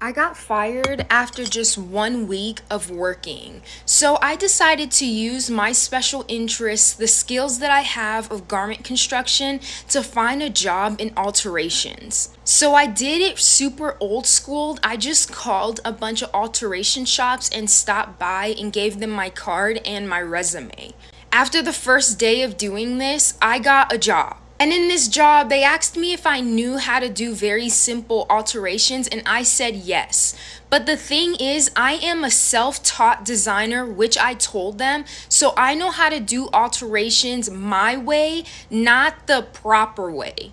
I got fired after just 1 week of working. So I decided to use my special interests, the skills that I have of garment construction, to find a job in alterations. So I did it super old school. I just called a bunch of alteration shops and stopped by and gave them my card and my resume. After the first day of doing this, I got a job. And in this job, they asked me if I knew how to do very simple alterations, and I said yes. But the thing is, I am a self-taught designer, which I told them, so I know how to do alterations my way, not the proper way.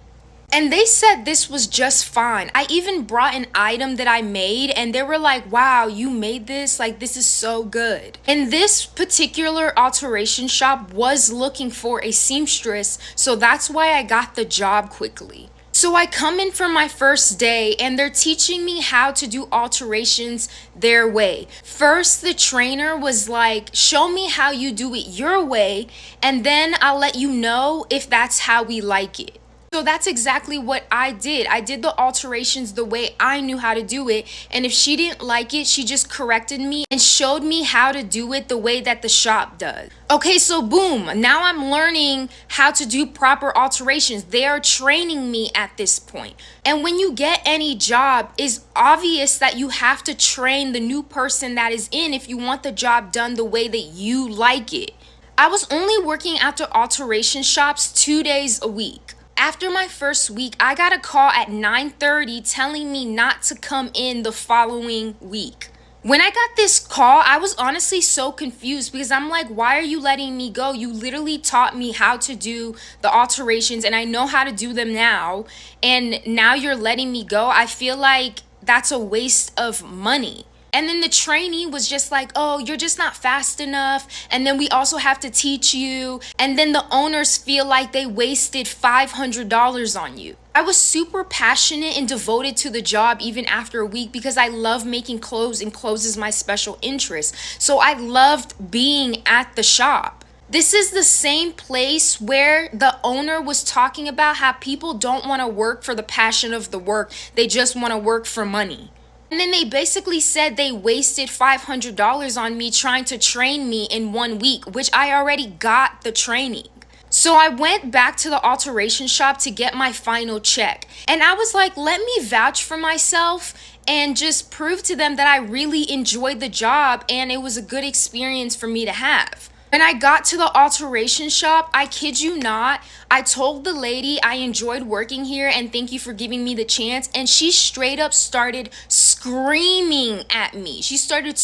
And they said this was just fine. I even brought an item that I made and they were like, wow, you made this? Like, this is so good. And this particular alteration shop was looking for a seamstress, so that's why I got the job quickly. So I come in for my first day and they're teaching me how to do alterations their way. First, the trainer was like, show me how you do it your way, and then I'll let you know if that's how we like it. So that's exactly what I did. I did the alterations the way I knew how to do it. And if she didn't like it, she just corrected me and showed me how to do it the way that the shop does. Okay, so boom, now I'm learning how to do proper alterations. They are training me at this point. And when you get any job, it's obvious that you have to train the new person that is in if you want the job done the way that you like it. I was only working at the alteration shops 2 days a week. After my first week, I got a call at 9:30 telling me not to come in the following week. When I got this call, I was honestly so confused because I'm like, why are you letting me go? You literally taught me how to do the alterations and I know how to do them now. And now you're letting me go. I feel like that's a waste of money. And then the trainee was just like, oh, you're just not fast enough. And then we also have to teach you. And then the owners feel like they wasted $500 on you. I was super passionate and devoted to the job even after a week because I love making clothes and clothes is my special interest. So I loved being at the shop. This is the same place where the owner was talking about how people don't want to work for the passion of the work. They just want to work for money. And then they basically said they wasted $500 on me trying to train me in 1 week, which I already got the training. So I went back to the alteration shop to get my final check. And I was like, let me vouch for myself and just prove to them that I really enjoyed the job and it was a good experience for me to have. When I got to the alteration shop, I kid you not, I told the lady I enjoyed working here and thank you for giving me the chance. And she straight up started screaming at me. She started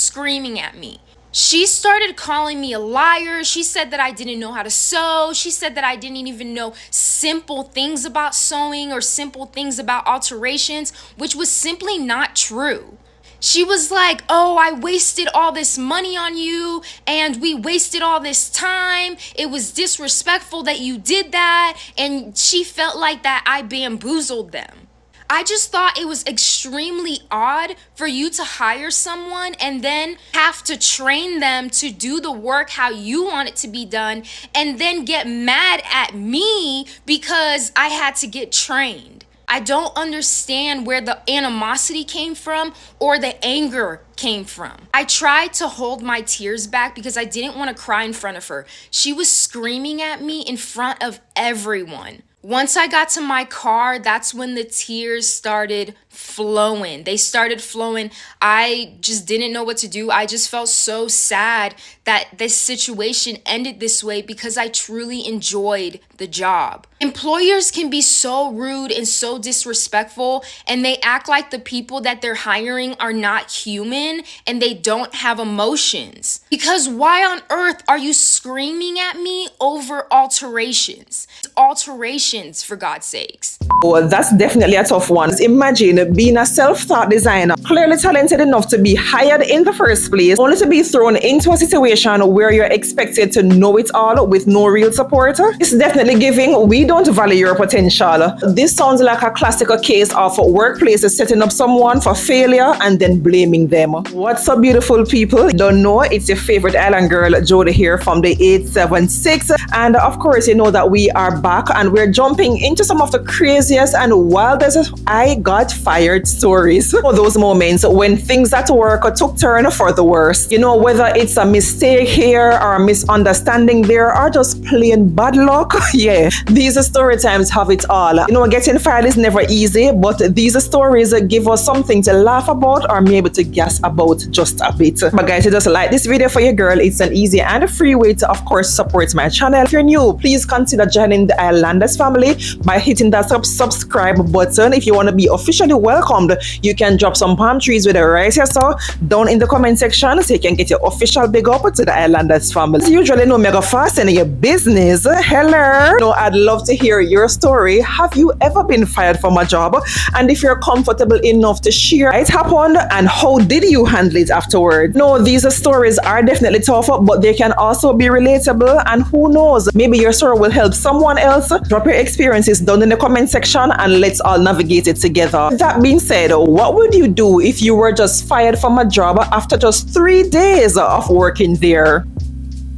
calling me a liar. She said that I didn't know how to sew. She said that I didn't even know simple things about sewing or simple things about alterations, which was simply not true. She was like, oh, I wasted all this money on you and we wasted all this time. It was disrespectful that you did that. And she felt like that I bamboozled them. I just thought it was extremely odd for you to hire someone and then have to train them to do the work how you want it to be done and then get mad at me because I had to get trained. I don't understand where the animosity came from or the anger came from. I tried to hold my tears back because I didn't want to cry in front of her. She was screaming at me in front of everyone. Once I got to my car, that's when the tears started flowing. They started flowing. I just didn't know what to do. I just felt so sad that this situation ended this way because I truly enjoyed the job. Employers can be so rude and so disrespectful, and they act like the people that they're hiring are not human and they don't have emotions. Because why on earth are you screaming at me over alterations? Alterations, for God's sakes. Oh, that's definitely a tough one. Imagine being a self-taught designer, clearly talented enough to be hired in the first place, only to be thrown into a situation where you're expected to know it all with no real support. It's definitely giving, we don't value your potential. This sounds like a classical case of workplaces setting up someone for failure and then blaming them. What's up, beautiful people? Don't know, it's your favorite island girl, Jody here from the 876. And of course, you know that we are back and we're jumping into some of the craziest and wildest I got fired fired stories. Those moments when things at work took turn for the worst. Whether it's a mistake here or a misunderstanding there or just plain bad luck. Yeah, these story times have it all. Getting fired is never easy, but these stories give us something to laugh about or maybe to gas about just a bit. But guys, just like this video for your girl. It's an easy and a free way to, of course, support my channel. If you're new, please consider joining the Islanders family by hitting that subscribe button. If you want to be officially welcomed, you can drop some palm trees with a right here so down in the comment section so you can get your official big up to the Islanders family. Usually no mega fast in your business. Hello. I'd love to hear your story. Have you ever been fired from a job? And if you're comfortable enough to share it happened and how did you handle it afterward? These stories are definitely tough, but they can also be relatable, and who knows, maybe your story will help someone else. Drop your experiences down in the comment section and let's all navigate it together. That being said, what would you do if you were just fired from a job after just 3 days of working there?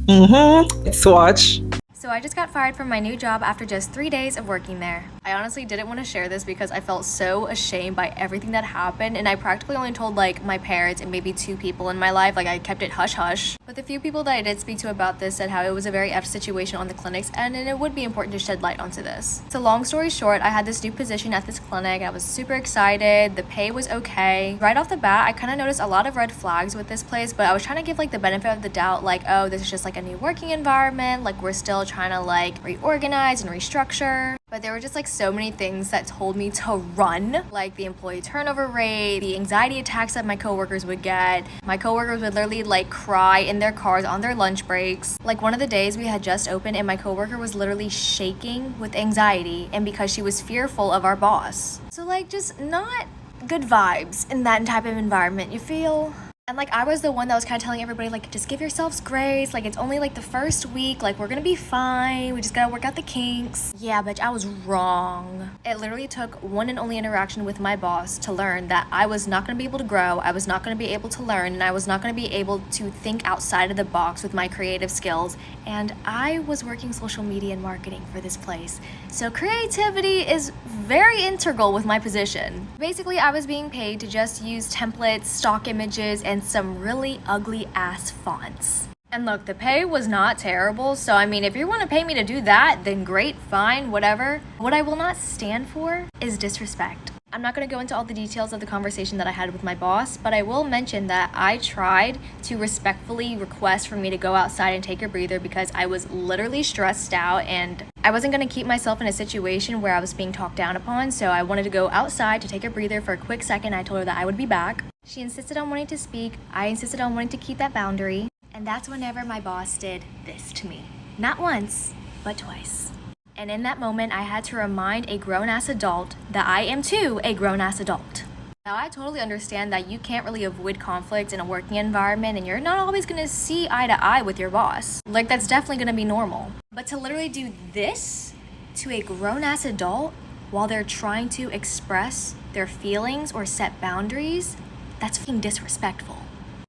Let's watch. So I just got fired from my new job after just 3 days of working there. I honestly didn't want to share this because I felt so ashamed by everything that happened, and I practically only told like my parents and maybe 2 people in my life. Like I kept it hush hush. But the few people that I did speak to about this said how it was a very effed situation on the clinic's end, and it would be important to shed light onto this. So long story short, I had this new position at this clinic. I was super excited. The pay was okay. Right off the bat, I kind of noticed a lot of red flags with this place, but I was trying to give like the benefit of the doubt, like, oh, this is just like a new working environment. Like we're still trying to like reorganize and restructure. But there were just like so many things that told me to run, like the employee turnover rate, the anxiety attacks that my coworkers would get. My coworkers would literally like cry in their cars on their lunch breaks. Like one of the days we had just opened and my coworker was literally shaking with anxiety and because she was fearful of our boss. So like just not good vibes in that type of environment, you feel? And like I was the one that was kind of telling everybody like, just give yourselves grace, like it's only like the first week, like we're gonna be fine, we just gotta work out the kinks. Yeah, bitch, I was wrong. It literally took one and only interaction with my boss to learn that I was not gonna be able to grow, I was not gonna be able to learn, and I was not gonna be able to think outside of the box with my creative skills. And I was working social media and marketing for this place, so creativity is very integral with my position. Basically, I was being paid to just use templates, stock images, and some really ugly ass fonts. And look, the pay was not terrible, so I mean, if you want to pay me to do that, then great, fine, whatever. What I will not stand for is disrespect. I'm not going to go into all the details of the conversation that I had with my boss, but I will mention that I tried to respectfully request for me to go outside and take a breather because I was literally stressed out and I wasn't going to keep myself in a situation where I was being talked down upon, so I wanted to go outside to take a breather for a quick second. I told her that I would be back. She insisted on wanting to speak. I insisted on wanting to keep that boundary. And that's whenever my boss did this to me. Not once, but twice. And in that moment, I had to remind a grown-ass adult that I am too a grown-ass adult. Now, I totally understand that you can't really avoid conflict in a working environment and you're not always gonna see eye to eye with your boss. Like, that's definitely gonna be normal. But to literally do this to a grown-ass adult while they're trying to express their feelings or set boundaries, that's fucking disrespectful.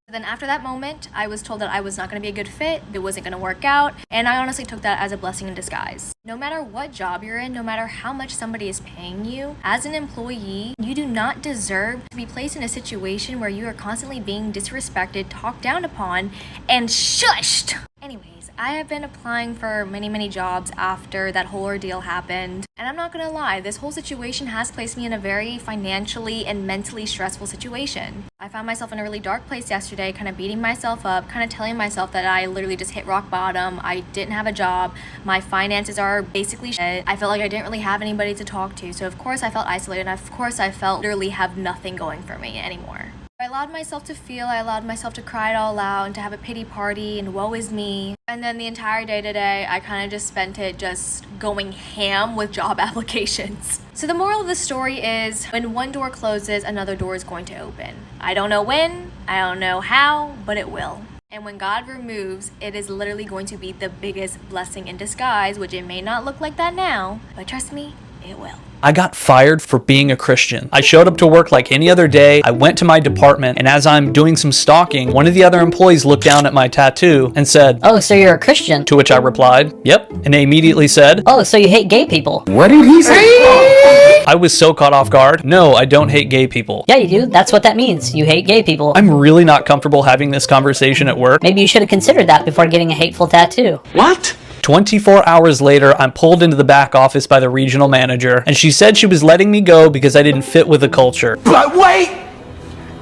Then after that moment, I was told that I was not going to be a good fit, it wasn't going to work out, and I honestly took that as a blessing in disguise. No matter what job you're in, no matter how much somebody is paying you, as an employee, you do not deserve to be placed in a situation where you are constantly being disrespected, talked down upon, and shushed. Anyways, I have been applying for many jobs after that whole ordeal happened. And I'm not gonna lie, this whole situation has placed me in a very financially and mentally stressful situation. I found myself in a really dark place yesterday, kind of beating myself up, kind of telling myself that I literally just hit rock bottom. I didn't have a job. My finances are basically shit. I felt like I didn't really have anybody to talk to. So of course I felt isolated, and of course I felt literally have nothing going for me anymore. I allowed myself to feel, I allowed myself to cry it all out and to have a pity party and woe is me. And then the entire day today, I kind of just spent it just going ham with job applications. So the moral of the story is, when one door closes, another door is going to open. I don't know when, I don't know how, but it will. And when God removes, it is literally going to be the biggest blessing in disguise, which it may not look like that now, but trust me, it will. I got fired for being a Christian. I showed up to work like any other day. I went to my department, and as I'm doing some stalking, one of the other employees looked down at my tattoo and said, "Oh, so you're a Christian?" To which I replied, "Yep." And they immediately said, "Oh, so you hate gay people?" What did he say? I was so caught off guard. No, I don't hate gay people. Yeah, you do. That's what that means. You hate gay people. I'm really not comfortable having this conversation at work. Maybe you should have considered that before getting a hateful tattoo. What? 24 hours later, I'm pulled into the back office by the regional manager, and she said she was letting me go because I didn't fit with the culture. But wait!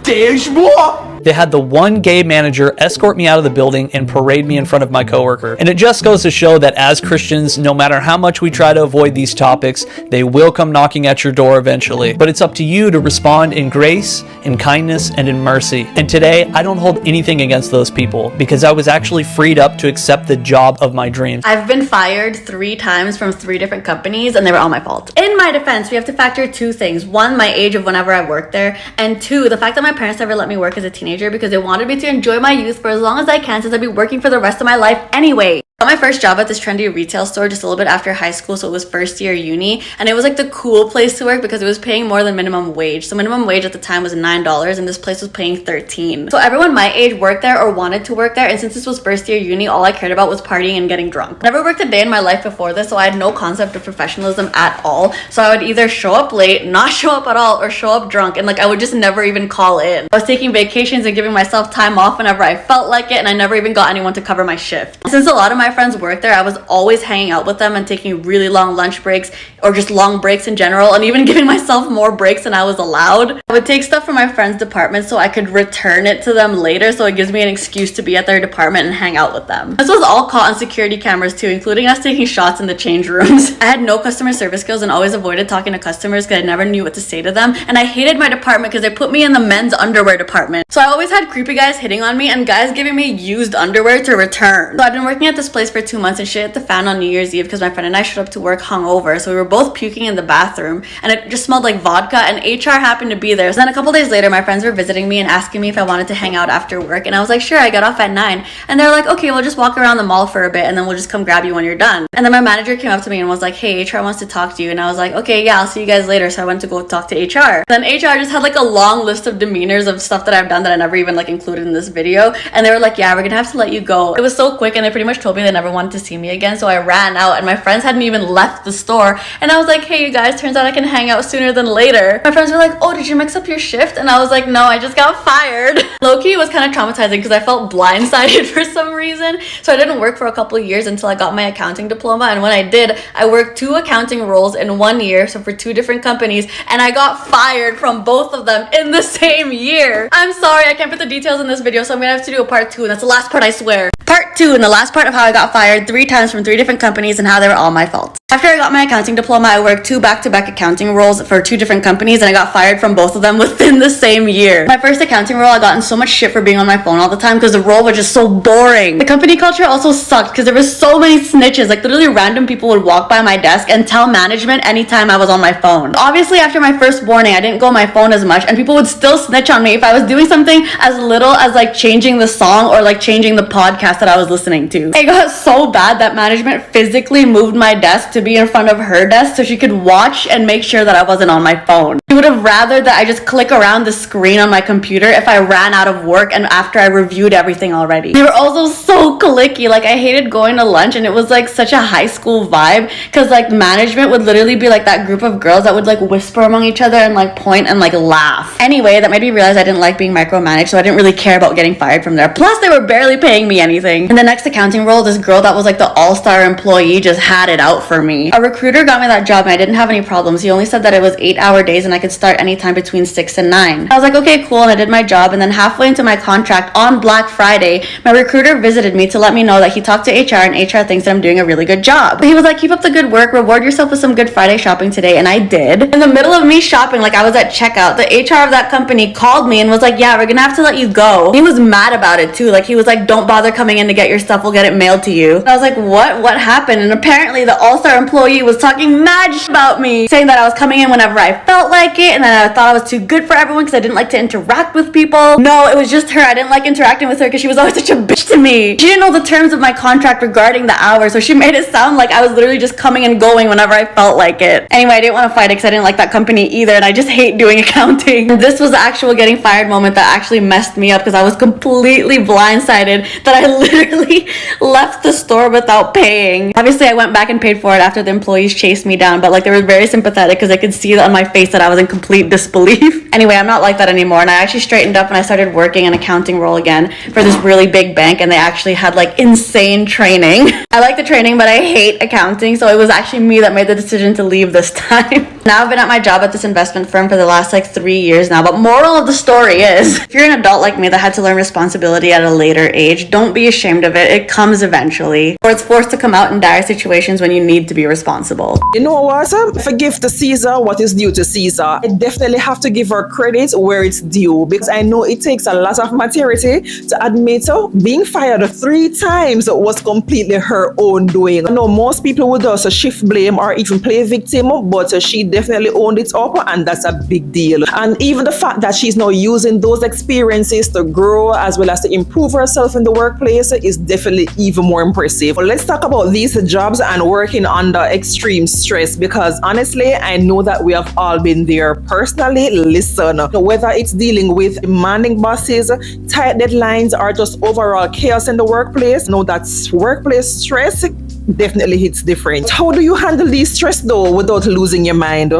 There's more! They had the one gay manager escort me out of the building and parade me in front of my coworker. And it just goes to show that as Christians, no matter how much we try to avoid these topics, they will come knocking at your door eventually. But it's up to you to respond in grace, in kindness, and in mercy. And today, I don't hold anything against those people because I was actually freed up to accept the job of my dreams. I've been fired 3 times from 3 different companies, and they were all my fault. In my defense, we have to factor 2 things. 1, my age of whenever I worked there, and 2, the fact that my parents never let me work as a teenager because they wanted me to enjoy my youth for as long as I can, since I'd be working for the rest of my life anyway. I got my first job at this trendy retail store just a little bit after high school, so it was first year uni, and it was like the cool place to work because it was paying more than minimum wage. So minimum wage at the time was $9 and this place was paying $13. So everyone my age worked there or wanted to work there, and since this was first year uni, all I cared about was partying and getting drunk. Never worked a day in my life before this, so I had no concept of professionalism at all. So I would either show up late, not show up at all, or show up drunk, and like I would just never even call in. I was taking vacations and giving myself time off whenever I felt like it, and I never even got anyone to cover my shift. Since a lot of my friends worked there, I was always hanging out with them and taking really long lunch breaks or just long breaks in general, and even giving myself more breaks than I was allowed. I would take stuff from my friend's department so I could return it to them later, so it gives me an excuse to be at their department and hang out with them. This was all caught on security cameras too, including us taking shots in the change rooms. I had no customer service skills and always avoided talking to customers because I never knew what to say to them, and I hated my department because they put me in the men's underwear department. So I always had creepy guys hitting on me and guys giving me used underwear to return. So I'd been working at this place for 2 months, and shit hit the fan on New Year's Eve because my friend and I showed up to work hungover, so we were both puking in the bathroom and it just smelled like vodka, and HR happened to be there. So then a couple days later, my friends were visiting me and asking me if I wanted to hang out after work, and I was like, sure. I got off at 9, and they're like, okay, we'll just walk around the mall for a bit and then we'll just come grab you when you're done. And then my manager came up to me and was like, hey, HR wants to talk to you, and I was like, okay, yeah, I'll see you guys later. So I went to go talk to HR. Then HR just had like a long list of demeanors of stuff that I've done that I never even like included in this video, and they were like, yeah, we're gonna have to let you go. It was so quick, and they pretty much told me they never wanted to see me again. So I ran out, and my friends hadn't even left the store, and I was like, hey, you guys, turns out I can hang out sooner than later. My friends were like, oh, did you mix up your shift? And I was like, no, I just got fired. Low-key, it was kind of traumatizing because I felt blindsided for some reason. So I didn't work for a couple of years until I got my accounting diploma, and when I did, I worked 2 accounting roles in 1 year, so for 2 different companies, and I got fired from both of them in the same year. I'm sorry, I can't put the details in this video, so I'm gonna have to do a part 2, and that's the last part, I swear. Part 2, and the last part of how I got fired 3 times from 3 different companies and how they were all my fault. After I got my accounting diploma, I worked 2 back-to-back accounting roles for 2 different companies, and I got fired from both of them within the same year. My first accounting role, I got in so much shit for being on my phone all the time because the role was just so boring. The company culture also sucked because there were so many snitches. Like literally random people would walk by my desk and tell management anytime I was on my phone. Obviously, after my first warning, I didn't go on my phone as much, and people would still snitch on me if I was doing something as little as like changing the song or like changing the podcast that I was listening to. It got so bad that management physically moved my desk to be in front of her desk so she could watch and make sure that I wasn't on my phone. She would have rather that I just click around the screen on my computer if I ran out of work and after I reviewed everything already. They were also so cliquey. Like I hated going to lunch, and it was like such a high school vibe because like management would literally be like that group of girls that would like whisper among each other and like point and like laugh. Anyway, that made me realize I didn't like being micromanaged, so I didn't really care about getting fired from there. Plus, they were barely paying me anything. In the next accounting role, this girl that was like the all-star employee just had it out for me. A recruiter got me that job and I didn't have any problems. He only said that it was 8-hour days and I could start anytime between 6 and 9. I was like, okay, cool, and I did my job, and then halfway into my contract on Black Friday, my recruiter visited me to let me know that he talked to HR and HR thinks that I'm doing a really good job. He was like, keep up the good work, reward yourself with some good Friday shopping today, and I did. In the middle of me shopping, like I was at checkout, the HR of that company called me and was like, yeah, we're gonna have to let you go. He was mad about it too. Like he was like, don't bother coming in to get your stuff, we'll get it mailed to you. And I was like, what happened? And apparently the all-star employee was talking mad about me, saying that I was coming in whenever I felt like like it, and then I thought I was too good for everyone because I didn't like to interact with people. No, it was just her. I didn't like interacting with her because she was always such a bitch to me. She didn't know the terms of my contract regarding the hours, so she made it sound like I was literally just coming and going whenever I felt like it. Anyway, I didn't want to fight it because I didn't like that company either, and I just hate doing accounting. And this was the actual getting fired moment that actually messed me up because I was completely blindsided that I literally left the store without paying. Obviously, I went back and paid for it after the employees chased me down, but like they were very sympathetic because I could see on my face that I was in complete disbelief. Anyway, I'm not like that anymore, and I actually straightened up and I started working an accounting role again for this really big bank, and they actually had like insane training. I like the training, but I hate accounting, so it was actually me that made the decision to leave this time. Now I've been at my job at this investment firm for the last like 3 years now, but moral of the story is, if you're an adult like me that had to learn responsibility at a later age, don't be ashamed of it. It comes eventually, or it's forced to come out in dire situations when you need to be responsible. You know what? Forgive to Caesar what is due to Caesar. I definitely have to give her credit where it's due, because I know it takes a lot of maturity to admit being fired 3 times was completely her own doing. I know most people would also shift blame or even play victim, but she definitely owned it up, and that's a big deal. And even the fact that she's now using those experiences to grow as well as to improve herself in the workplace is definitely even more impressive. But let's talk about these jobs and working under extreme stress, because honestly, I know that we have all been there personally. Listen, whether it's dealing with demanding bosses, tight deadlines, or just overall chaos in the workplace, know that workplace stress definitely hits different. How do you handle this stress though without losing your mind?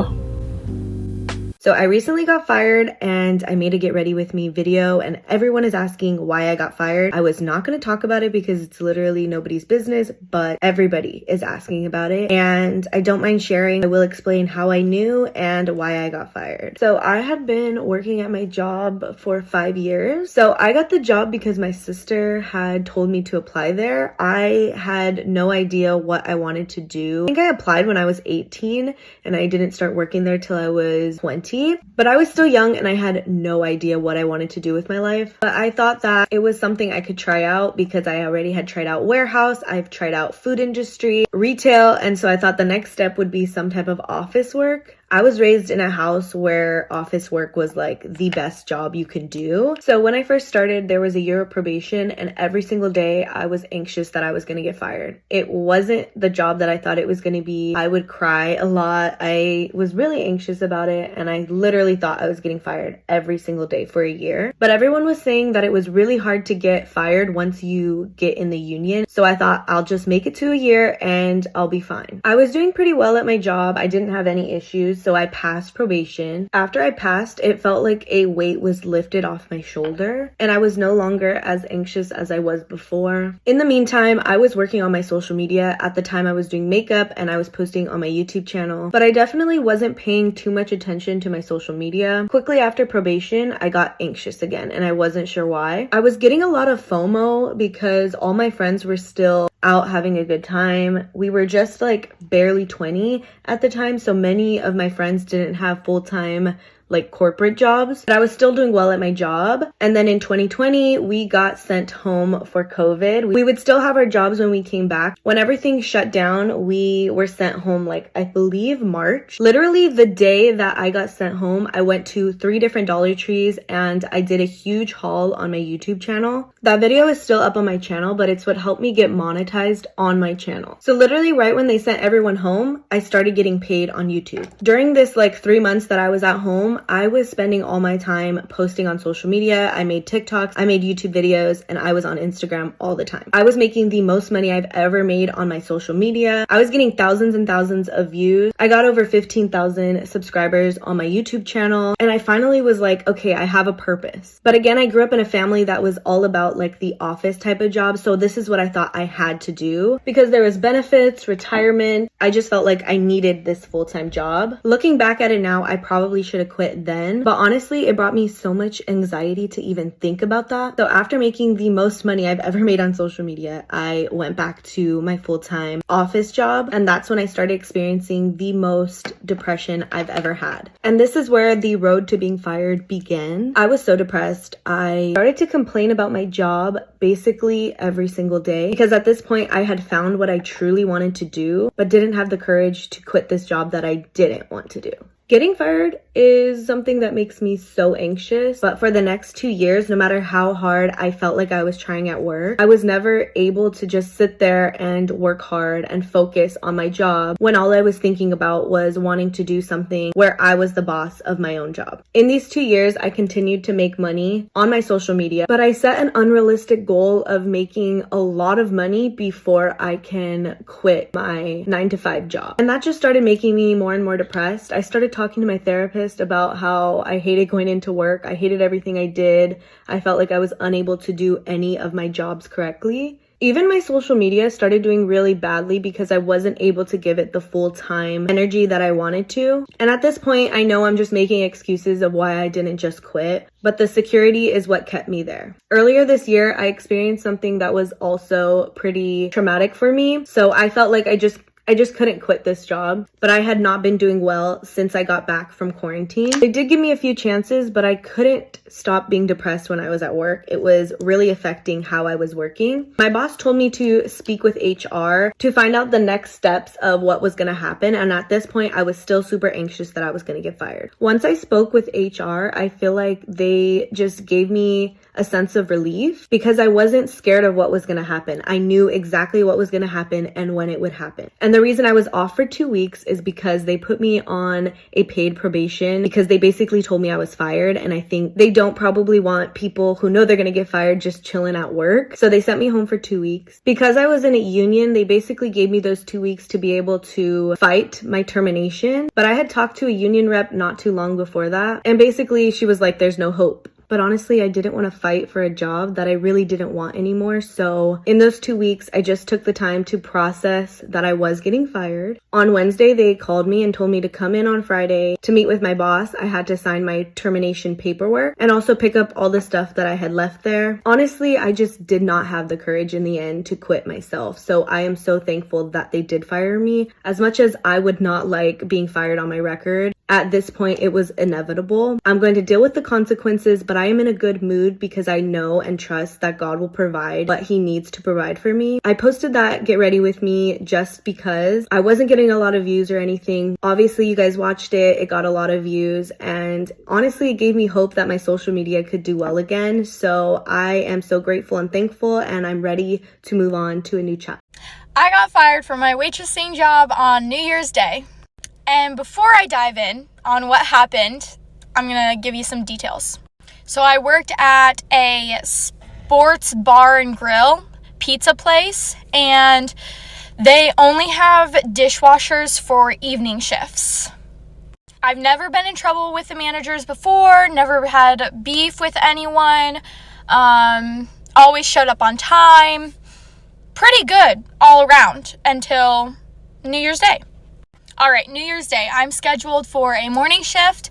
So I recently got fired and I made a get ready with me video, and everyone is asking why I got fired. I was not going to talk about it because it's literally nobody's business, but everybody is asking about it and I don't mind sharing. I will explain how I knew and why I got fired. So I had been working at my job for 5 years. So I got the job because my sister had told me to apply there. I had no idea what I wanted to do. I think I applied when I was 18 and I didn't start working there till I was 20. But I was still young and I had no idea what I wanted to do with my life. But I thought that it was something I could try out because I already had tried out warehouse, I've tried out food industry, retail, and so I thought the next step would be some type of office work. I was raised in a house where office work was like the best job you could do. So when I first started, there was a year of probation, and every single day I was anxious that I was going to get fired. It wasn't the job that I thought it was going to be. I would cry a lot. I was really anxious about it, and I literally thought I was getting fired every single day for a year. But everyone was saying that it was really hard to get fired once you get in the union. So I thought I'll just make it to a year and I'll be fine. I was doing pretty well at my job. I didn't have any issues. So I passed probation. After I passed, it felt like a weight was lifted off my shoulder and I was no longer as anxious as I was before. In the meantime, I was working on my social media. At the time, I was doing makeup and I was posting on my YouTube channel, but I definitely wasn't paying too much attention to my social media. Quickly after probation, I got anxious again and I wasn't sure why. I was getting a lot of FOMO because all my friends were still out having a good time. We were just like barely 20 at the time, so many of my friends didn't have full-time like corporate jobs, but I was still doing well at my job. And then in 2020, we got sent home for COVID. We would still have our jobs when we came back. When everything shut down, we were sent home like, I believe March. Literally the day that I got sent home, I went to 3 different Dollar Trees and I did a huge haul on my YouTube channel. That video is still up on my channel, but it's what helped me get monetized on my channel. So literally right when they sent everyone home, I started getting paid on YouTube. During this like 3 months that I was at home, I was spending all my time posting on social media. I made TikToks, I made YouTube videos, and I was on Instagram all the time. I was making the most money I've ever made on my social media. I was getting thousands and thousands of views. I got over 15,000 subscribers on my YouTube channel, and I finally was like, okay, I have a purpose. But again, I grew up in a family that was all about like the office type of job, so this is what I thought I had to do because there was benefits, retirement. I just felt like I needed this full-time job. Looking back at it now, I probably should have quit then, but honestly, it brought me so much anxiety to even think about that. So after making the most money I've ever made on social media, I went back to my full-time office job, and that's when I started experiencing the most depression I've ever had. And this is where the road to being fired began. I was so depressed. I started to complain about my job basically every single day because at this point I had found what I truly wanted to do, but didn't have the courage to quit this job that I didn't want to do. Getting fired is something that makes me so anxious, but for the next 2 years, no matter how hard I felt like I was trying at work, I was never able to just sit there and work hard and focus on my job when all I was thinking about was wanting to do something where I was the boss of my own job. In these 2 years, I continued to make money on my social media, but I set an unrealistic goal of making a lot of money before I can quit my 9-to-5 job. And that just started making me more and more depressed. I started talking to my therapist about how I hated going into work. I hated everything I did. I felt like I was unable to do any of my jobs correctly. Even my social media started doing really badly because I wasn't able to give it the full-time energy that I wanted to. And at this point, I know I'm just making excuses of why I didn't just quit, but the security is what kept me there. Earlier this year, I experienced something that was also pretty traumatic for me. So I felt like I just couldn't quit this job, but I had not been doing well since I got back from quarantine. They did give me a few chances, but I couldn't stop being depressed when I was at work. It was really affecting how I was working. My boss told me to speak with HR to find out the next steps of what was going to happen. And at this point, I was still super anxious that I was going to get fired. Once I spoke with HR, I feel like they just gave me a sense of relief because I wasn't scared of what was going to happen. I knew exactly what was going to happen and when it would happen. And the reason I was off for 2 weeks is because they put me on a paid probation because they basically told me I was fired. And I think they don't probably want people who know they're going to get fired just chilling at work. So they sent me home for 2 weeks. Because I was in a union, they basically gave me those 2 weeks to be able to fight my termination. But I had talked to a union rep not too long before that. And basically she was like, there's no hope. But honestly, I didn't want to fight for a job that I really didn't want anymore. So in those 2 weeks, I just took the time to process that I was getting fired. On Wednesday, they called me and told me to come in on Friday to meet with my boss. I had to sign my termination paperwork and also pick up all the stuff that I had left there. Honestly, I just did not have the courage in the end to quit myself. So I am so thankful that they did fire me. As much as I would not like being fired on my record, at this point, it was inevitable. I'm going to deal with the consequences, but I am in a good mood because I know and trust that God will provide what he needs to provide for me. I posted that Get Ready With Me just because I wasn't getting a lot of views or anything. Obviously, you guys watched it. It got a lot of views. And honestly, it gave me hope that my social media could do well again. So I am so grateful and thankful, and I'm ready to move on to a new chapter. I got fired from my waitressing job on New Year's Day. And before I dive in on what happened, I'm going to give you some details. So I worked at a sports bar and grill pizza place, and they only have dishwashers for evening shifts. I've never been in trouble with the managers before, never had beef with anyone, always showed up on time. Pretty good all around until New Year's Day. All right, New Year's Day, I'm scheduled for a morning shift.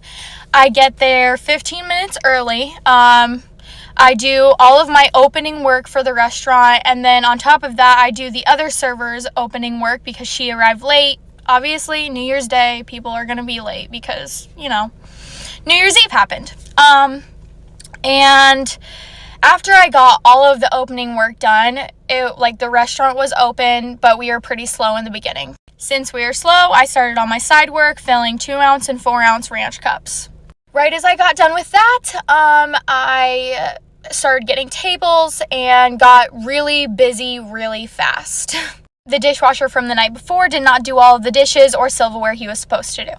I get there 15 minutes early. I do all of my opening work for the restaurant, and then on top of that, I do the other server's opening work because she arrived late. Obviously, New Year's Day, people are going to be late because, New Year's Eve happened. And after I got all of the opening work done, the restaurant was open, but we were pretty slow in the beginning. Since we were slow, I started on my side work, filling 2-ounce and 4-ounce ranch cups. Right as I got done with that, I started getting tables and got really busy really fast. The dishwasher from the night before did not do all of the dishes or silverware he was supposed to do.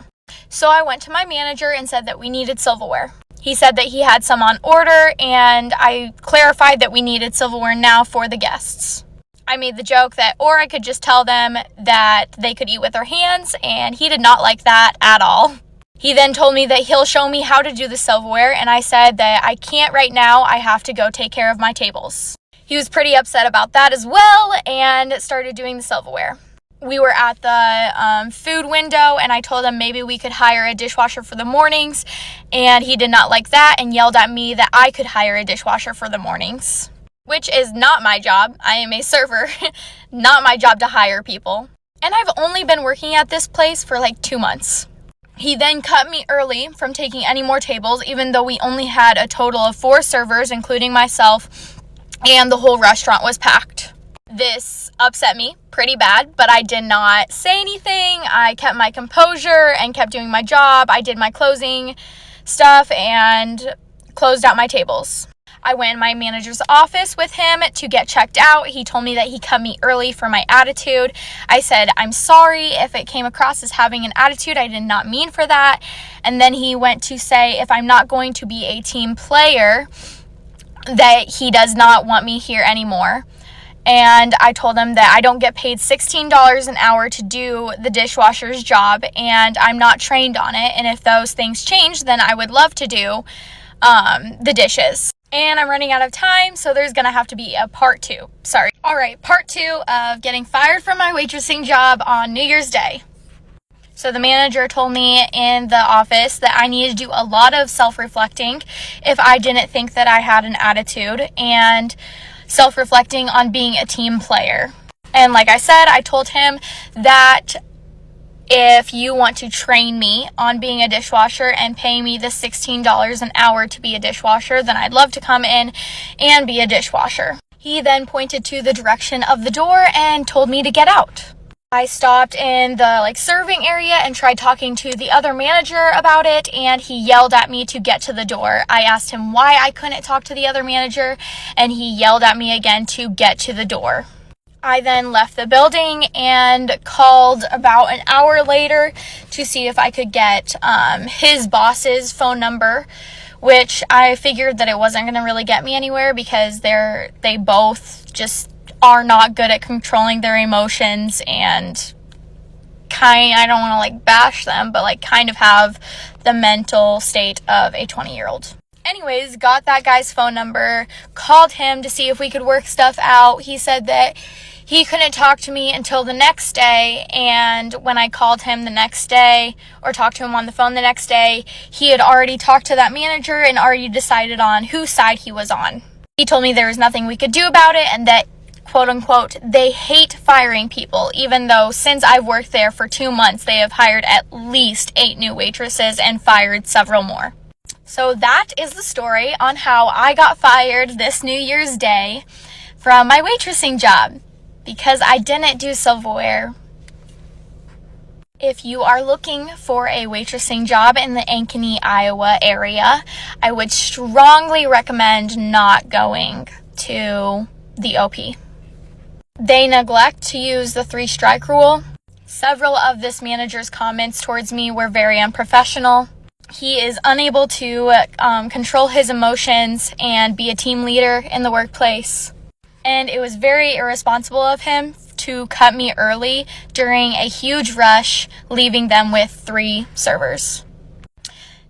So I went to my manager and said that we needed silverware. He said that he had some on order, and I clarified that we needed silverware now for the guests. I made the joke that, or I could just tell them that they could eat with their hands, and he did not like that at all. He then told me that he'll show me how to do the silverware, and I said that I can't right now, I have to go take care of my tables. He was pretty upset about that as well, and started doing the silverware. We were at the food window, and I told him maybe we could hire a dishwasher for the mornings, and he did not like that and yelled at me that I could hire a dishwasher for the mornings. Which is not my job. I am a server, not my job to hire people. And I've only been working at this place for 2 months. He then cut me early from taking any more tables, even though we only had a total of 4 servers, including myself, and the whole restaurant was packed. This upset me pretty bad, but I did not say anything. I kept my composure and kept doing my job. I did my closing stuff and closed out my tables. I went in my manager's office with him to get checked out. He told me that he cut me early for my attitude. I said, I'm sorry if it came across as having an attitude. I did not mean for that. And then he went to say if I'm not going to be a team player, that he does not want me here anymore. And I told him that I don't get paid $16 an hour to do the dishwasher's job, and I'm not trained on it. And if those things change, then I would love to do the dishes. And I'm running out of time, so there's gonna have to be a part 2. Sorry. All right, part 2 of getting fired from my waitressing job on New Year's Day. So the manager told me in the office that I needed to do a lot of self-reflecting if I didn't think that I had an attitude, and self-reflecting on being a team player. And like I said, I told him that if you want to train me on being a dishwasher and pay me the $16 an hour to be a dishwasher, then I'd love to come in and be a dishwasher. He then pointed to the direction of the door and told me to get out. I stopped in the serving area and tried talking to the other manager about it, and he yelled at me to get to the door. I asked him why I couldn't talk to the other manager, and he yelled at me again to get to the door. I then left the building and called about an hour later to see if I could get his boss's phone number, which I figured that it wasn't going to really get me anywhere because they both just are not good at controlling their emotions, and I don't want to bash them, but kind of have the mental state of a 20-year-old. Anyways, got that guy's phone number, called him to see if we could work stuff out. He said that he couldn't talk to me until the next day, and when I called him the next day or talked to him on the phone the next day, he had already talked to that manager and already decided on whose side he was on. He told me there was nothing we could do about it, and that quote unquote, they hate firing people, even though since I've worked there for 2 months, they have hired at least 8 new waitresses and fired several more. So that is the story on how I got fired this New Year's Day from my waitressing job because I didn't do silverware. If you are looking for a waitressing job in the Ankeny, Iowa area, I would strongly recommend not going to the OP. They neglect to use the 3-strike rule. Several of this manager's comments towards me were very unprofessional. He is unable to control his emotions and be a team leader in the workplace. And it was very irresponsible of him to cut me early during a huge rush, leaving them with 3 servers.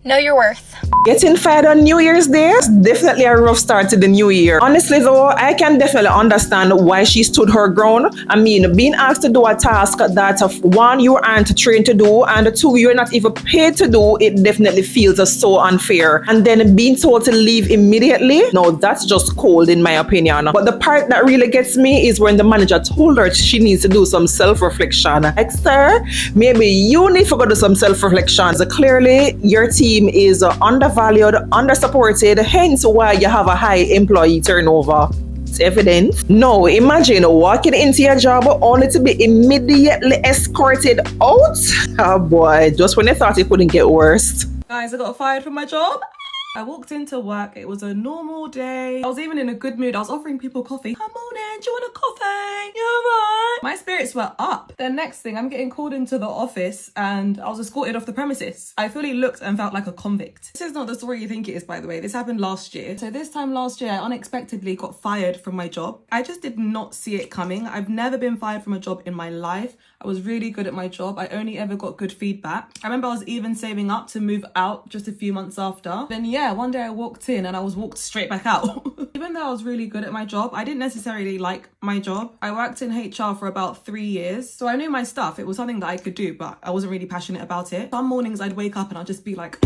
Know your worth. Getting fired on New Year's Day is definitely a rough start to the new year. Honestly though, I can definitely understand why she stood her ground. I mean, being asked to do a task that 1, you aren't trained to do, and 2, you're not even paid to do, it definitely feels so unfair. And then being told to leave immediately, no, that's just cold in my opinion. But the part that really gets me is when the manager told her she needs to do some self-reflection. Like, sir, maybe you need to go do some self-reflection. So clearly, your team is undervalued, undersupported, hence why you have a high employee turnover. It's evident. No, imagine walking into your job only to be immediately escorted out. Oh boy, just when I thought it couldn't get worse. Guys, I got fired from my job. I walked into work, it was a normal day. I was even in a good mood. I was offering people coffee. Come on in, do you want a coffee? You're right. My spirits were up. The next thing, I'm getting called into the office and I was escorted off the premises. I fully looked and felt like a convict. This is not the story you think it is, by the way. This happened last year. So this time last year, I unexpectedly got fired from my job. I just did not see it coming. I've never been fired from a job in my life. I was really good at my job. I only ever got good feedback. I remember I was even saving up to move out just a few months after. Then yeah, one day I walked in and I was walked straight back out. Even though I was really good at my job, I didn't necessarily like my job. I worked in HR for about 3 years, so I knew my stuff. It was something that I could do, but I wasn't really passionate about it. Some mornings I'd wake up and I'd just be like,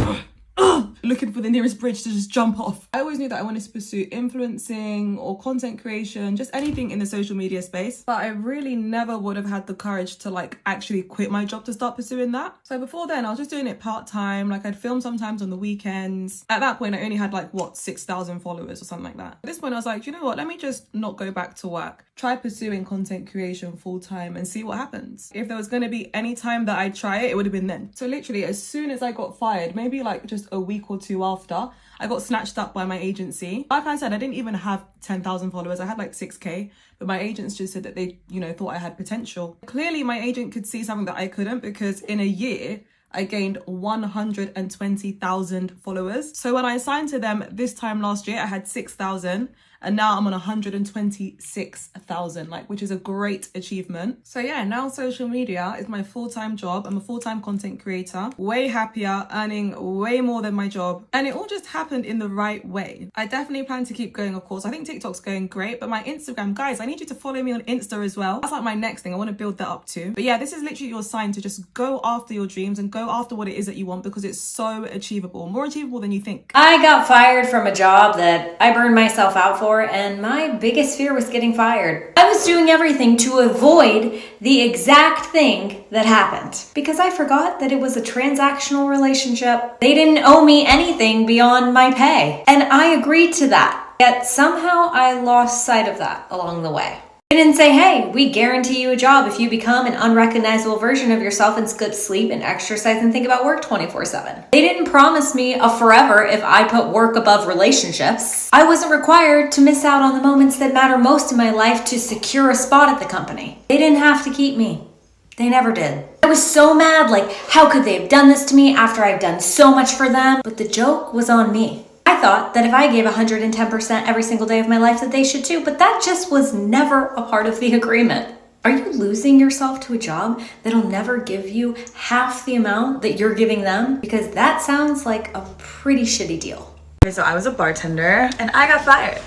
ugh, looking for the nearest bridge to just jump off. I always knew that I wanted to pursue influencing or content creation, just anything in the social media space. But I really never would have had the courage to like actually quit my job to start pursuing that. So before then, I was just doing it part-time. Like I'd film sometimes on the weekends. At that point, I only had like, what, 6,000 followers or something like that. At this point, I was like, you know what? Let me just not go back to work. Try pursuing content creation full-time and see what happens. If there was going to be any time that I'd try it, it would have been then. So literally, as soon as I got fired, maybe like just a week or two after, I got snatched up by my agency. Like I said, I didn't even have 10,000 followers. I had like 6K, but my agents just said that they, you know, thought I had potential. Clearly, my agent could see something that I couldn't, because in a year, I gained 120,000 followers. So when I signed to them this time last year, I had 6,000. And now I'm on 126,000, like, which is a great achievement. So yeah, now social media is my full-time job. I'm a full-time content creator, way happier, earning way more than my job. And it all just happened in the right way. I definitely plan to keep going, of course. I think TikTok's going great, but my Instagram, guys, I need you to follow me on Insta as well. That's like my next thing. I want to build that up too. But yeah, this is literally your sign to just go after your dreams and go after what it is that you want, because it's so achievable, more achievable than you think. I got fired from a job that I burned myself out for, and my biggest fear was getting fired. I was doing everything to avoid the exact thing that happened because I forgot that it was a transactional relationship. They didn't owe me anything beyond my pay, and I agreed to that. Yet somehow I lost sight of that along the way. They didn't say, hey, we guarantee you a job if you become an unrecognizable version of yourself and skip sleep and exercise and think about work 24/7. They didn't promise me a forever if I put work above relationships. I wasn't required to miss out on the moments that matter most in my life to secure a spot at the company. They didn't have to keep me. They never did. I was so mad, like, how could they have done this to me after I've done so much for them? But the joke was on me. I thought that if I gave 110% every single day of my life that they should too, but that just was never a part of the agreement. Are you losing yourself to a job that'll never give you half the amount that you're giving them? Because that sounds like a pretty shitty deal. Okay, so I was a bartender and I got fired.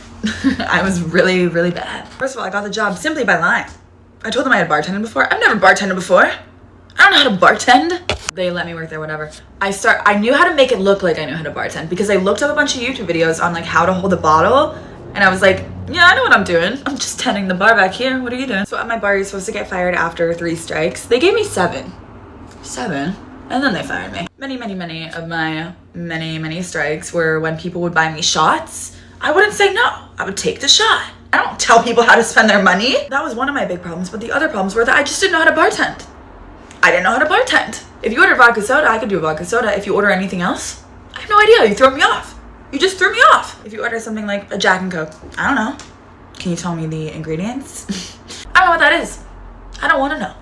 I was really, really bad. First of all, I got the job simply by lying. I told them I had bartended before. I've never bartended before. I don't know how to bartend. They let me work there, whatever. I knew how to make it look like I knew how to bartend because I looked up a bunch of YouTube videos on like how to hold a bottle, and I was like, yeah, I know what I'm doing. I'm just tending the bar back here. What are you doing? So at my bar, you're supposed to get fired after 3 strikes. They gave me 7. 7? And then they fired me. Many of my many strikes were when people would buy me shots. I wouldn't say no. I would take the shot. I don't tell people how to spend their money. That was one of my big problems, but the other problems were that I just didn't know how to bartend. I didn't know how to bartend. If you order vodka soda, I could do a vodka soda. If you order anything else, I have no idea. You throw me off. You just threw me off. If you order something like a Jack and Coke, I don't know. Can you tell me the ingredients? I don't know what that is. I don't want to know.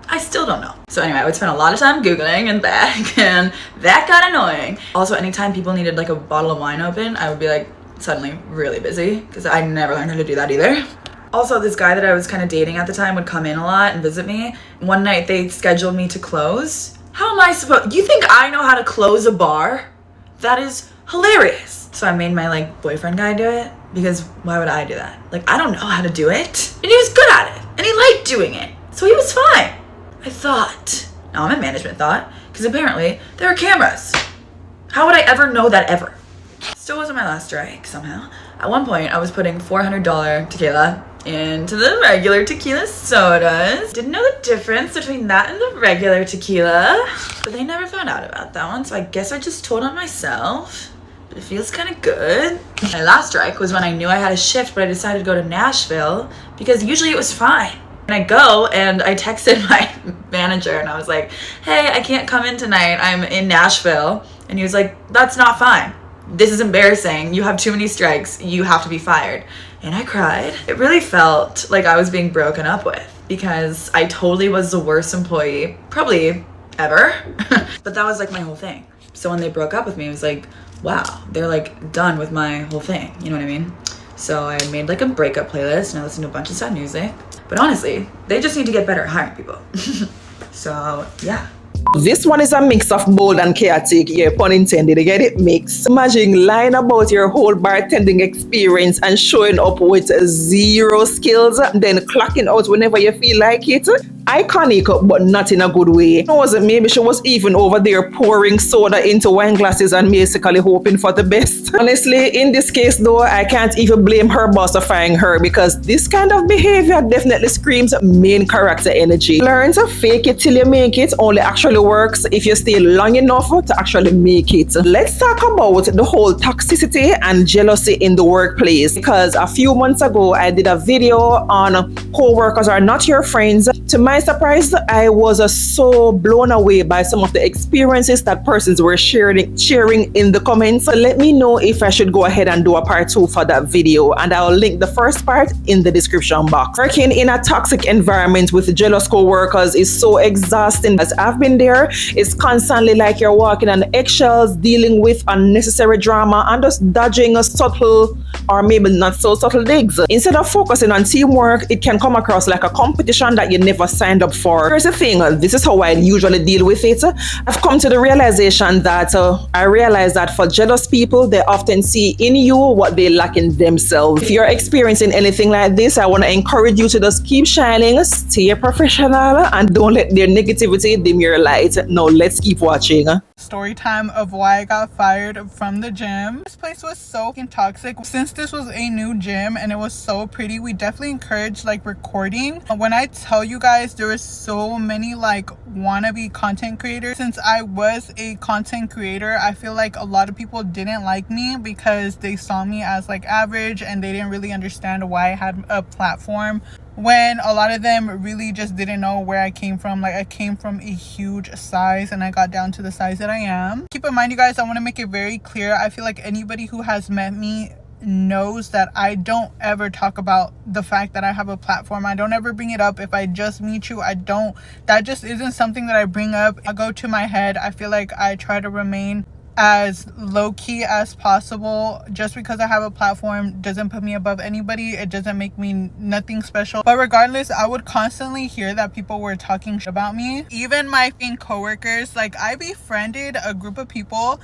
I still don't know. So anyway, I would spend a lot of time Googling and back, and that got annoying. Also, anytime people needed like a bottle of wine open, I would be like suddenly really busy because I never learned how to do that either. Also, this guy that I was kind of dating at the time would come in a lot and visit me. One night they scheduled me to close. How am I supposed? You think I know how to close a bar? That is hilarious. So I made my like boyfriend guy do it because why would I do that? Like, I don't know how to do it. And he was good at it and he liked doing it. So he was fine. I thought. Now I'm in management thought because apparently there are cameras. How would I ever know that ever? Still wasn't my last strike somehow. At one point I was putting $400 tequila into the regular tequila sodas. Didn't know the difference between that and the regular tequila, but they never found out about that one, so I guess I just told on myself. But it feels kind of good. My last strike was when I knew I had a shift, but I decided to go to Nashville because usually it was fine. And I go and I texted my manager and I was like, hey, I can't come in tonight. I'm in Nashville. And he was like, that's not fine. This is embarrassing. You have too many strikes. You have to be fired. And I cried. It really felt like I was being broken up with because I totally was the worst employee probably ever. But that was like my whole thing. So when they broke up with me, it was like, wow, they're like done with my whole thing. You know what I mean? So I made like a breakup playlist and I listened to a bunch of sad music. But honestly, they just need to get better at hiring people. So yeah. This one is a mix of bold and chaotic, yeah, pun intended, you get it? Mix. Imagine lying about your whole bartending experience and showing up with 0 skills, then clocking out whenever you feel like it. iconic, but not in a good way. Maybe she was even over there pouring soda into wine glasses and basically hoping for the best. Honestly, in this case though, I can't even blame her boss for firing her, because this kind of behavior definitely screams main character energy. Learn to fake it till you make it only actually works if you stay long enough to actually make it. Let's talk about the whole toxicity and jealousy in the workplace, because a few months ago I did a video on coworkers are not your friends. To my surprise, I was so blown away by some of the experiences that persons were sharing in the comments. So let me know if I should go ahead and do a part 2 for that video, and I'll link the first part in the description box. Working in a toxic environment with jealous co-workers is so exhausting. As I've been there, it's constantly like you're walking on eggshells, dealing with unnecessary drama and just dodging a subtle or maybe not so subtle digs. Instead of focusing on teamwork, it can come across like a competition that you never signed up for. Here's the thing, this is how I usually deal with it. I've come to the realization that I realize that for jealous people, they often see in you what they lack in themselves. If you're experiencing anything like this, I want to encourage you to just keep shining, stay professional, and don't let their negativity dim your light. Now let's keep watching. Story time of why I got fired from the gym. This place was so fucking toxic. Since this was a new gym and it was so pretty, we definitely encouraged like recording. When I tell you guys, there were so many like wannabe content creators. Since I was a content creator, I feel like a lot of people didn't like me because they saw me as like average and they didn't really understand why I had a platform, when a lot of them really just didn't know where I came from. Like, I came from a huge size and I got down to the size that I am. Keep in mind, you guys, I want to make it very clear, I feel like anybody who has met me knows that I don't ever talk about the fact that I have a platform. I don't ever bring it up. If I just meet you, that just isn't something that I bring up. I go to my head. I feel like I try to remain as low-key as possible. Just because I have a platform doesn't put me above anybody. It doesn't make me nothing special. But regardless, I would constantly hear that people were talking shit about me. Even my coworkers, like, I befriended a group of people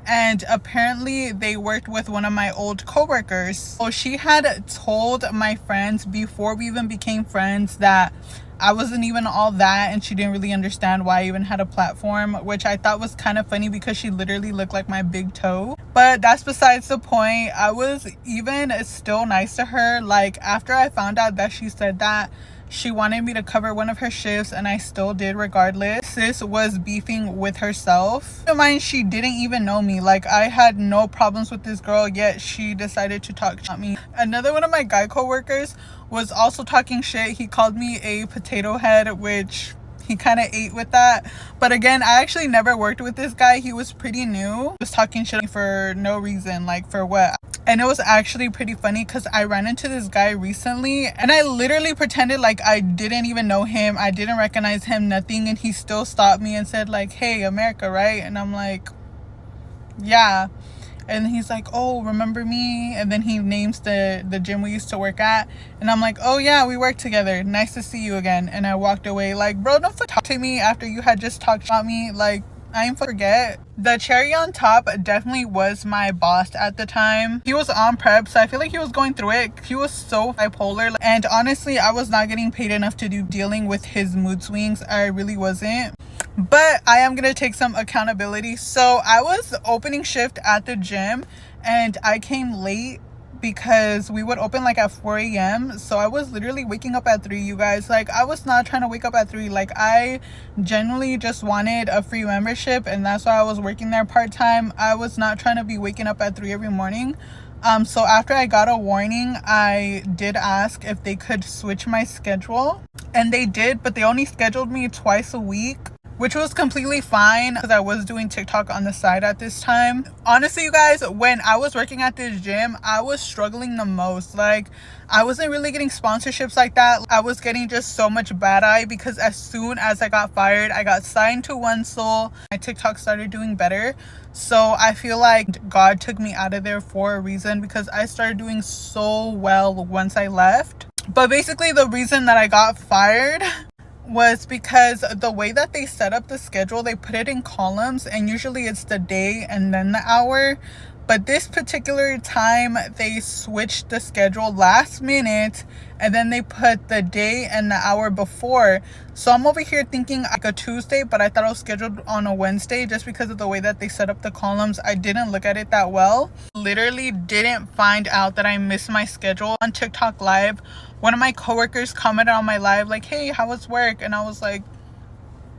and apparently they worked with one of my old coworkers. So she had told my friends before we even became friends that I wasn't even all that, and she didn't really understand why I even had a platform, which I thought was kind of funny because she literally looked like my big toe. But that's besides the point. I was even still nice to her. Like, after I found out that she said that, she wanted me to cover one of her shifts and I still did regardless. Sis was beefing with herself. Keep in mind, she didn't even know me. Like, I had no problems with this girl, yet she decided to talk about me. Another one of my guy co-workers was also talking shit. He called me a potato head, which he kind of ate with that. But again, I actually never worked with this guy. He was pretty new. He was talking shit for no reason. Like, for what? And it was actually pretty funny because I ran into this guy recently and I literally pretended like I didn't even know him. I didn't recognize him, nothing. And he still stopped me and said like, "Hey, America, right?" And I'm like, "Yeah." And he's like, "Oh, remember me?" And then he names the gym we used to work at. And I'm like, "Oh yeah, we work together. Nice to see you again." And I walked away. Like, bro, don't talk to me after you had just talked about me. Like, I ain't forget. The cherry on top definitely was my boss at the time. He was on prep, so I feel like he was going through it. He was so bipolar, and honestly, I was not getting paid enough to do dealing with his mood swings. I really wasn't. But I am gonna take some accountability. So I was opening shift at the gym and I came late because we would open like at 4 a.m. So I was literally waking up at 3, you guys. Like, I was not trying to wake up at 3. Like, I genuinely just wanted a free membership, and that's why I was working there part-time. I was not trying to be waking up at 3 every morning. So after I got a warning, I did ask if they could switch my schedule, and they did, but they only scheduled me twice a week, which was completely fine because I was doing TikTok on the side at this time. Honestly, you guys, when I was working at this gym, I was struggling the most. Like, I wasn't really getting sponsorships like that. I was getting just so much bad eye because as soon as I got fired, I got signed to One Soul. My TikTok started doing better. So I feel like God took me out of there for a reason because I started doing so well once I left. But basically, the reason that I got fired was because the way that they set up the schedule, they put it in columns, and usually it's the day and then the hour. But this particular time, they switched the schedule last minute, and then they put the day and the hour before. So I'm over here thinking like a Tuesday, but I thought it was scheduled on a Wednesday just because of the way that they set up the columns. I didn't look at it that well. Literally didn't find out that I missed my schedule on TikTok Live. One of my coworkers commented on my live like, hey, how was work? And I was like,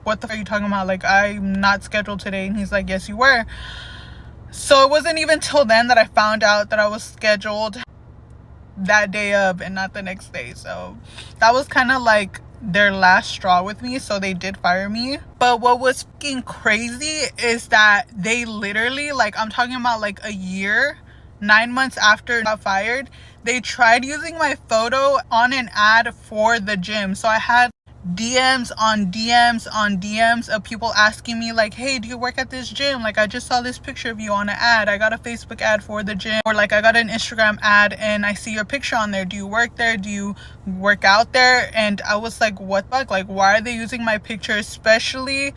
what the fuck are you talking about? Like, I'm not scheduled today. And he's like, yes, you were. So it wasn't even till then that I found out that I was scheduled that day of and not the next day. So that was kind of like their last straw with me. So they did fire me. But what was fucking crazy is that they literally, like, I'm talking about like a year, 9 months after I got fired, they tried using my photo on an ad for the gym. So I had DMs on DMs on DMs of people asking me like, hey, do you work at this gym? Like, I just saw this picture of you on an ad. I got a Facebook ad for the gym. Or like, I got an Instagram ad and I see your picture on there. Do you work there? Do you work out there? And I was like, what the fuck? Like, why are they using my picture, especially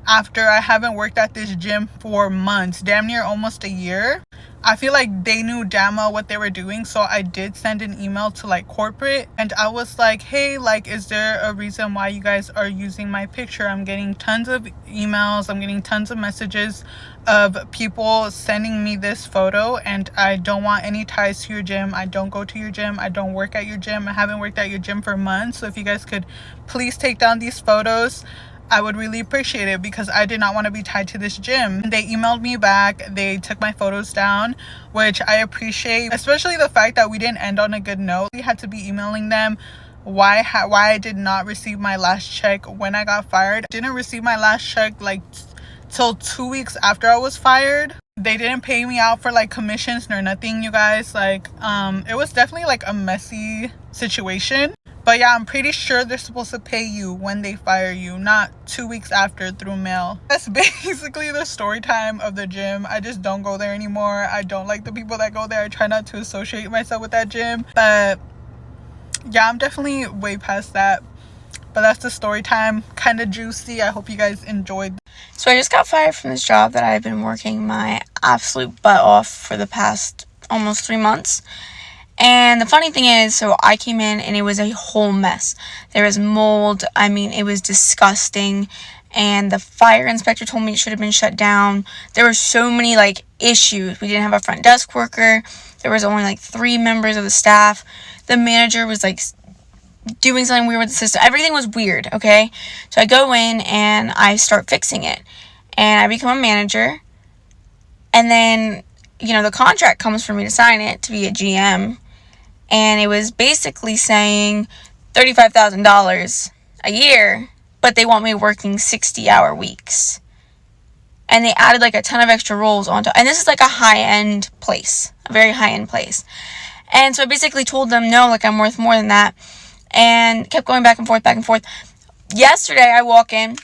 after I haven't worked at this gym for months, damn near almost a year? I feel like they knew damn well what they were doing. So I did send an email to like corporate, and I was like, hey, like, is there a reason why you guys are using my picture? I'm getting tons of emails, I'm getting tons of messages of people sending me this photo, and I don't want any ties to your gym. I don't go to your gym. I don't work at your gym. I haven't worked at your gym for months. So if you guys could please take down these photos, I would really appreciate it, because I did not want to be tied to this gym. They emailed me back. They took my photos down, which I appreciate, especially the fact that we didn't end on a good note. We had to be emailing them why I did not receive my last check when I got fired. I didn't receive my last check like till 2 weeks after I was fired. They didn't pay me out for like commissions nor nothing, you guys. Like, it was definitely like a messy situation. But yeah, I'm pretty sure they're supposed to pay you when they fire you, not 2 weeks after through mail. That's basically the story time of the gym. I just don't go there anymore. I don't like the people that go there. I try not to associate myself with that gym. But yeah, I'm definitely way past that. But that's the story time. Kind of juicy. I hope you guys enjoyed. So I just got fired from this job that I've been working my absolute butt off for the past almost 3 months. And the funny thing is, so I came in and it was a whole mess. There was mold. I mean, it was disgusting. And the fire inspector told me it should have been shut down. There were so many like issues. We didn't have a front desk worker. There was only like 3 members of the staff. The manager was like doing something weird with the system. Everything was weird, okay? So I go in and I start fixing it. And I become a manager. And then, you know, the contract comes for me to sign it to be a GM. And it was basically saying $35,000 a year, but they want me working 60-hour weeks. And they added like a ton of extra roles onto, and this is like a high-end place, a very high-end place. And so I basically told them, no, like, I'm worth more than that, and kept going back and forth, back and forth. Yesterday, I walk in,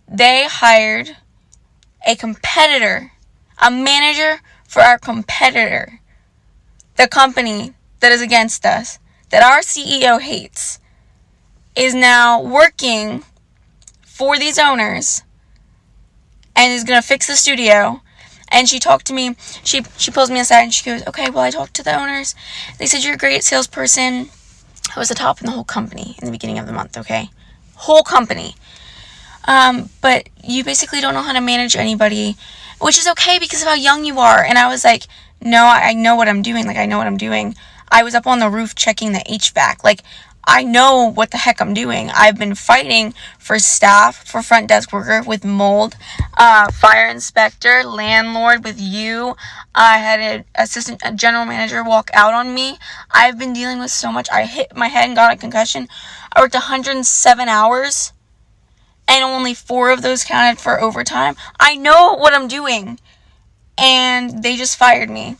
they hired a competitor, a manager for our competitor, the company that is against us, that our CEO hates, is now working for these owners and is going to fix the studio. And she talked to me, she pulls me aside and she goes, okay, well, I talked to the owners. They said you're a great salesperson. I was the top in the whole company in the beginning of the month, okay? Whole company. But you basically don't know how to manage anybody, which is okay because of how young you are. And I was like, no, I know what I'm doing. Like, I know what I'm doing. I was up on the roof checking the HVAC. Like, I know what the heck I'm doing. I've been fighting for staff, for front desk worker with mold, fire inspector, landlord with you. I had an assistant general manager walk out on me. I've been dealing with so much. I hit my head and got a concussion. I worked 107 hours, and only 4 of those counted for overtime. I know what I'm doing. And they just fired me,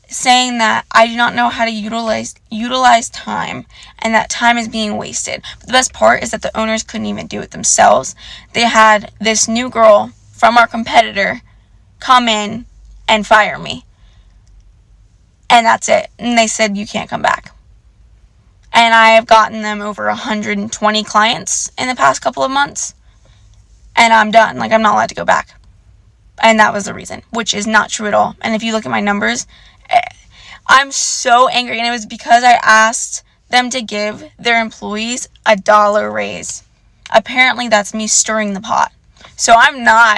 saying that I do not know how to utilize time, and that time is being wasted. But the best part is that the owners couldn't even do it themselves. They had this new girl from our competitor come in and fire me. And that's it. And they said, you can't come back. And I have gotten them over 120 clients in the past couple of months. And I'm done. Like, I'm not allowed to go back. And that was the reason, which is not true at all. And if you look at my numbers, I'm so angry. And it was because I asked them to give their employees $1 raise. Apparently that's me stirring the pot. So I'm not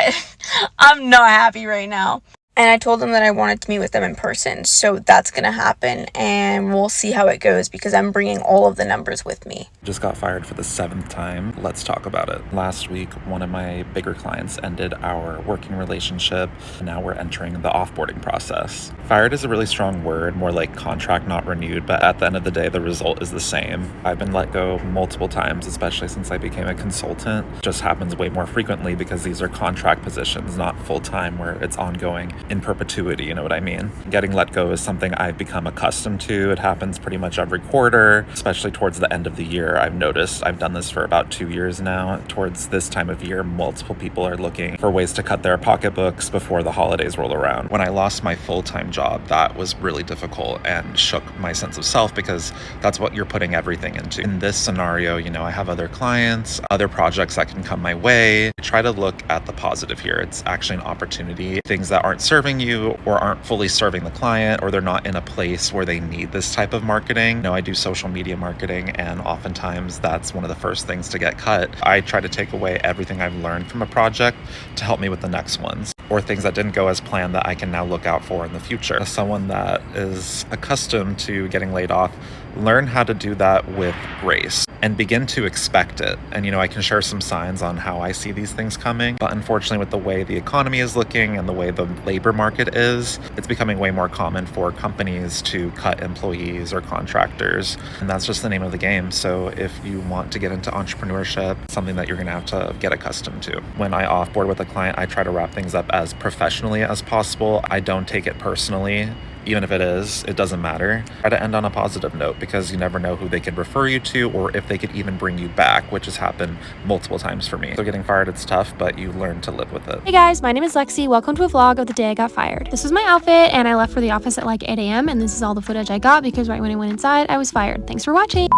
happy right now. And I told them that I wanted to meet with them in person. So that's going to happen. And we'll see how it goes because I'm bringing all of the numbers with me. Just got fired for the 7th time. Let's talk about it. Last week, one of my bigger clients ended our working relationship. Now we're entering the offboarding process. Fired is a really strong word, more like contract not renewed, but at the end of the day, the result is the same. I've been let go multiple times, especially since I became a consultant. It just happens way more frequently because these are contract positions, not full-time where it's ongoing in perpetuity, you know what I mean? Getting let go is something I've become accustomed to. It happens pretty much every quarter, especially towards the end of the year. I've noticed I've done this for about 2 years now. Towards this time of year, multiple people are looking for ways to cut their pocketbooks before the holidays roll around. When I lost my full-time job, that was really difficult and shook my sense of self because that's what you're putting everything into. In this scenario, you know, I have other clients, other projects that can come my way. I try to look at the positive here. It's actually an opportunity. Things that aren't serving you or aren't fully serving the client, or they're not in a place where they need this type of marketing. You know, I do social media marketing, and oftentimes that's one of the first things to get cut. I try to take away everything I've learned from a project to help me with the next ones, or things that didn't go as planned that I can now look out for in the future. As someone that is accustomed to getting laid off, learn how to do that with grace and begin to expect it. And, you know, I can share some signs on how I see these things coming, but unfortunately with the way the economy is looking and the way the labor market is, it's becoming way more common for companies to cut employees or contractors. And that's just the name of the game. So if you want to get into entrepreneurship, it's something that you're gonna have to get accustomed to. When I offboard with a client, I try to wrap things up as professionally as possible. I don't take it personally. Even if it is, it doesn't matter. Try to end on a positive note because you never know who they could refer you to or if they could even bring you back, which has happened multiple times for me. So getting fired, it's tough, but you learn to live with it. Hey guys, my name is Lexi. Welcome to a vlog of the day I got fired. This was my outfit and I left for the office at like 8 a.m. and this is all the footage I got because right when I went inside, I was fired. Thanks for watching.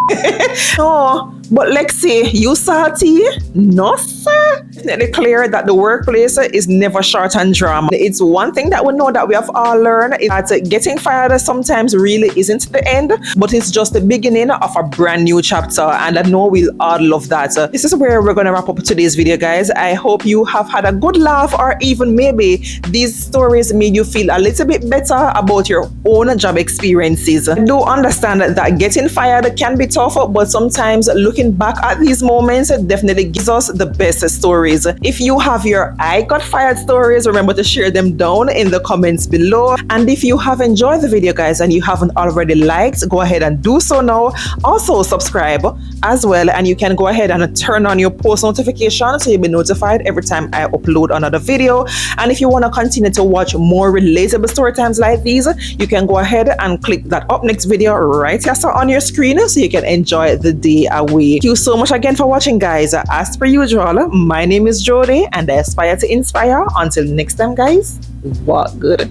Oh, but Lexi, you salty? No, sir. Definitely clear that the workplace is never short on drama. It's one thing that we know that we have all learned is that getting fired sometimes really isn't the end, but it's just the beginning of a brand new chapter, and I know we'll all love that. This is where we're going to wrap up today's video, guys. I hope you have had a good laugh, or even maybe these stories made you feel a little bit better about your own job experiences. I do understand that getting fired can be tough, but sometimes looking back at these moments definitely gives us the best stories. If you have your I got fired stories, remember to share them down in the comments below. And if you have enjoyed the video, guys, and you haven't already liked, go ahead and do so now. Also subscribe as well, and you can go ahead and turn on your post notifications so you'll be notified every time I upload another video. And if you want to continue to watch more relatable story times like these, you can go ahead and click that up next video right here on your screen so you can enjoy the day away. Thank you so much again for watching, guys. As per usual, my name is Jody and I aspire to inspire. Until next time, guys, walk good.